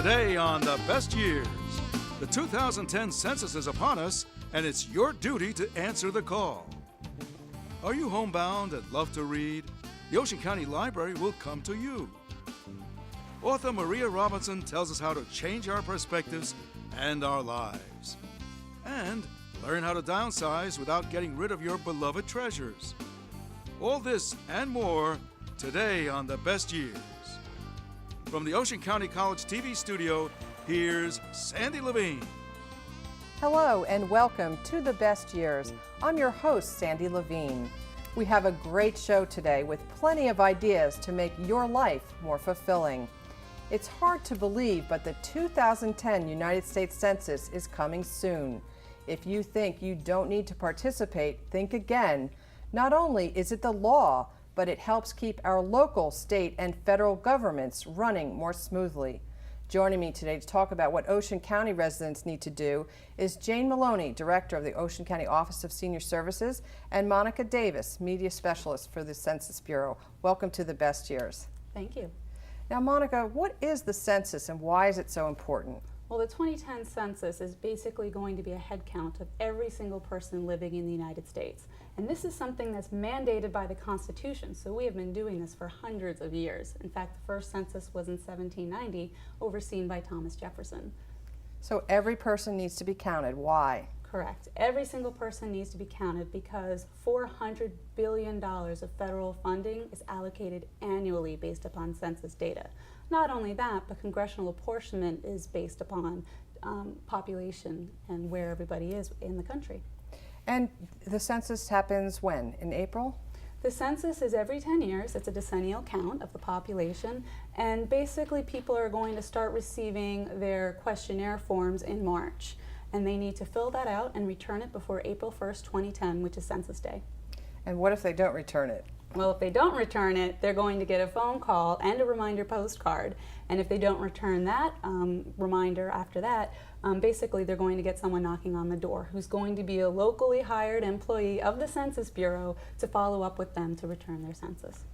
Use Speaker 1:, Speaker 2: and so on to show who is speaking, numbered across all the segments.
Speaker 1: Today on The Best Years, the 2010 census is upon us, and it's your duty to answer the call. Are you homebound and love to read? The Ocean County Library will come to you. Author Maria Robinson tells us how to change our perspectives and our lives. And learn how to downsize without getting rid of your beloved treasures. All this and more today on The Best Years. From the Ocean County College TV studio, here's Sandy Levine.
Speaker 2: Hello and welcome to The Best Years. I'm your host, Sandy Levine. We have a great show today with plenty of ideas to make your life more fulfilling. It's hard to believe, but the 2010 United States Census is coming soon. If you think you don't need to participate, think again. Not only is it the law, but it helps keep our local, state, and federal governments running more smoothly. Joining me today to talk about what Ocean County residents need to do is Jane Maloney, Director of the Ocean County Office of Senior Services, and Monica Davis, Media Specialist for the Census Bureau. Welcome to The Best Years.
Speaker 3: Thank you.
Speaker 2: Now, Monica, what is the census and why is it so important?
Speaker 3: Well, the 2010 census is basically going to be a head count of every single person living in the United States. And this is something that's mandated by the Constitution, so we have been doing this for hundreds of years. In fact, the first census was in 1790, overseen by Thomas Jefferson.
Speaker 2: So every person needs to be counted. Why?
Speaker 3: Correct. Every single person needs to be counted because $400 billion of federal funding is allocated annually based upon census data. Not only that, but congressional apportionment is based upon population and where everybody is in the country.
Speaker 2: And the census happens when? In April?
Speaker 3: The census is every 10 years. It's a decennial count of the population, and basically people are going to start receiving their questionnaire forms in March, and they need to fill that out and return it before April 1st, 2010, which is Census Day.
Speaker 2: And what if they don't return it?
Speaker 3: Well, if they don't return it, they're going to get a phone call and a reminder postcard. And if they don't return that reminder after that, basically they're going to get someone knocking on the door who's going to be a locally hired employee of the Census Bureau to follow up with them to return their census.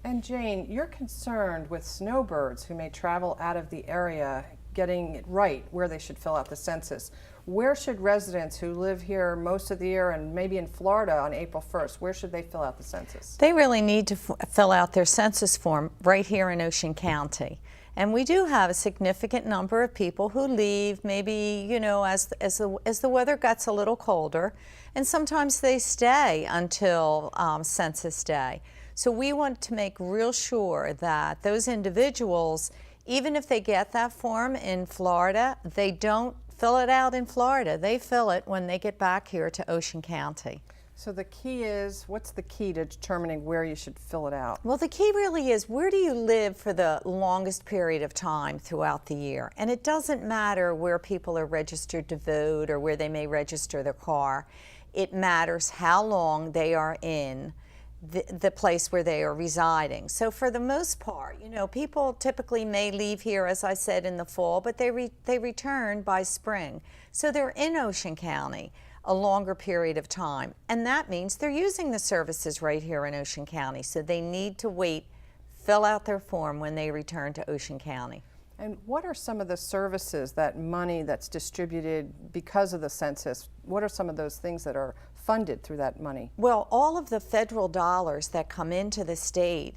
Speaker 2: And Jane, you're concerned with snowbirds who may travel out of the area getting it right where they should fill out the census. Where should residents who live here most of the year and maybe in Florida on April 1st, where should they fill out the census?
Speaker 4: They really need to fill out their census form right here in Ocean County. And we do have a significant number of people who leave maybe, you know, as the weather gets a little colder, and sometimes they stay until Census Day. So we want to make real sure that those individuals, even if they get that form in Florida, they don't fill it out in Florida. They fill it when they get back here to Ocean County.
Speaker 2: So the key is, what's the key to determining where you should fill it out?
Speaker 4: Well, the key really is, where do you live for the longest period of time throughout the year? And it doesn't matter where people are registered to vote or where they may register their car. It matters how long they are in the place where they are residing. So for the most part, you know, people typically may leave here, as I said, in the fall, but they return by spring. So they're in Ocean County a longer period of time. And that means they're using the services right here in Ocean County. So they need to wait, fill out their form when they return to Ocean County.
Speaker 2: And what are some of the services, that money that's distributed because of the census, what are some of those things that are funded through that money?
Speaker 4: Well, all of the federal dollars that come into the state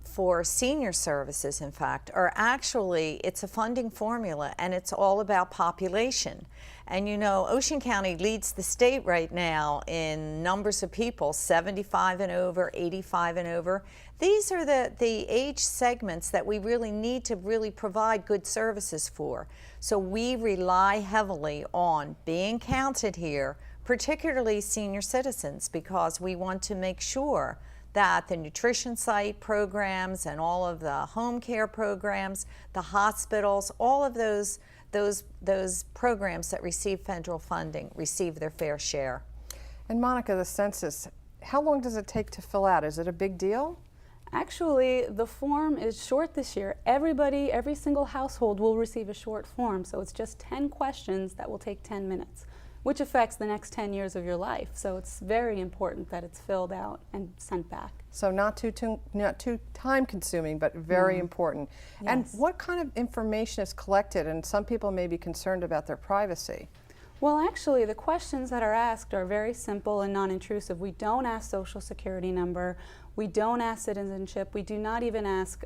Speaker 4: for senior services, in fact, are actually, it's a funding formula, and it's all about population. And you know, Ocean County leads the state right now in numbers of people, 75 and over, 85 and over. These are the age segments that we really need to really provide good services for. So we rely heavily on being counted here, particularly senior citizens, because we want to make sure that the nutrition site programs and all of the home care programs, the hospitals, all of those programs that receive federal funding receive their fair share.
Speaker 2: And Monica, the census, how long does it take to fill out? Is it a big deal?
Speaker 3: Actually, the form is short this year. Every single household will receive a short form, so it's just 10 questions that will take 10 minutes, which affects the next 10 years of your life. So it's very important that it's filled out and sent back.
Speaker 2: So not too time consuming, but very important. And
Speaker 3: Yes.
Speaker 2: what kind of information is collected? And some people may be concerned about their privacy.
Speaker 3: Well, actually, the questions that are asked are very simple and non-intrusive. We don't ask social security number. We don't ask citizenship. We do not even ask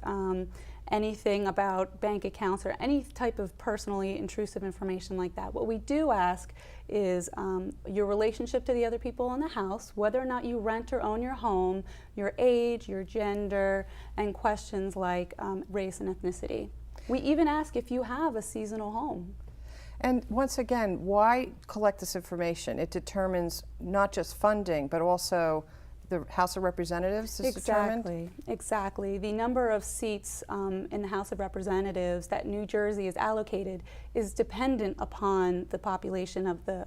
Speaker 3: anything about bank accounts or any type of personally intrusive information like that. What we do ask is your relationship to the other people in the house, whether or not you rent or own your home, your age, your gender, and questions like race and ethnicity. We even ask if you have a seasonal home.
Speaker 2: And once again, why collect this information? It determines not just funding, but also the House of Representatives is determined?
Speaker 3: Exactly. The number of seats in the House of Representatives that New Jersey is allocated is dependent upon the population of the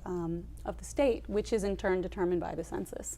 Speaker 3: state, which is in turn determined by the census.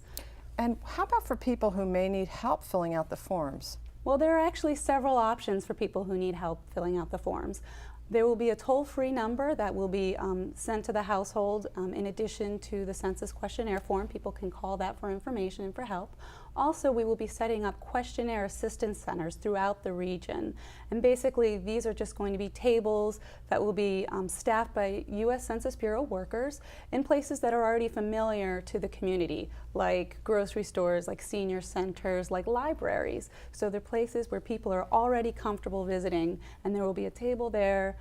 Speaker 2: And how about for people who may need help filling out the forms?
Speaker 3: Well, there are actually several options for people who need help filling out the forms. There will be a toll-free number that will be sent to the household in addition to the census questionnaire form. People can call that for information and for help. Also, we will be setting up questionnaire assistance centers throughout the region. And basically, these are just going to be tables that will be staffed by U.S. Census Bureau workers in places that are already familiar to the community, like grocery stores, like senior centers, like libraries. So they're places where people are already comfortable visiting, and there will be a table there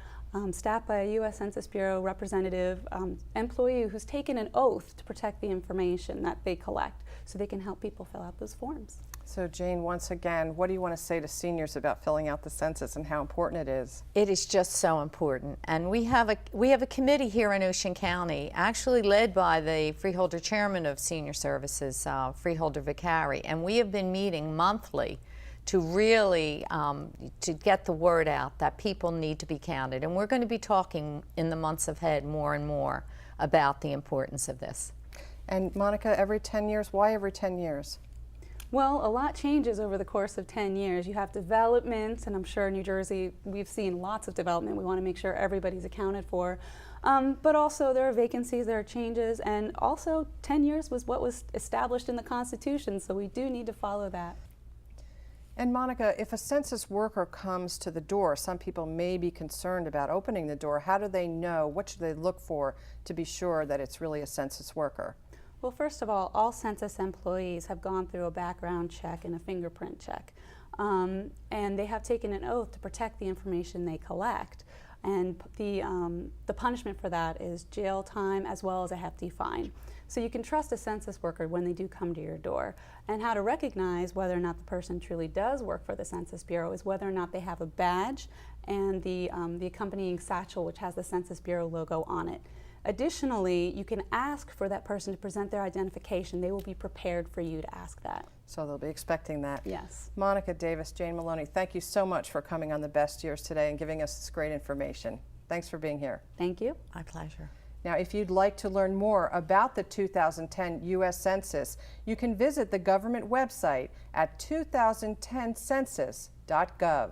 Speaker 3: staffed by a U.S. Census Bureau representative employee who's taken an oath to protect the information that they collect, so they can help people fill out those forms.
Speaker 2: So Jane, once again, what do you want to say to seniors about filling out the census and how important it is?
Speaker 4: It is just so important, and we have a committee here in Ocean County, actually led by the Freeholder Chairman of Senior Services, Freeholder Vicari, and we have been meeting monthly to really to get the word out that people need to be counted, and we're going to be talking in the months ahead more and more about the importance of this.
Speaker 2: And Monica, every 10 years, why every 10 years?
Speaker 3: Well, a lot changes over the course of 10 years. You have development, and I'm sure in New Jersey we've seen lots of development. We want to make sure everybody's accounted for. But also there are vacancies, there are changes, and also 10 years was what was established in the Constitution, so we do need to follow that.
Speaker 2: And Monica, if a census worker comes to the door, some people may be concerned about opening the door. How do they know? What should they look for to be sure that it's really a census worker?
Speaker 3: Well, first of all census employees have gone through a background check and a fingerprint check. And they have taken an oath to protect the information they collect. And the punishment for that is jail time as well as a hefty fine. So you can trust a census worker when they do come to your door. And how to recognize whether or not the person truly does work for the Census Bureau is whether or not they have a badge and the accompanying satchel, which has the Census Bureau logo on it. Additionally, you can ask for that person to present their identification. They will be prepared for you to ask that.
Speaker 2: So they'll be expecting that.
Speaker 3: Yes.
Speaker 2: Monica Davis, Jane Maloney, thank you so much for coming on The Best Years today and giving us this great information. Thanks for being here.
Speaker 3: Thank you.
Speaker 4: My pleasure.
Speaker 2: Now, if you'd like to learn more about the 2010 U.S. Census, you can visit the government website at 2010census.gov.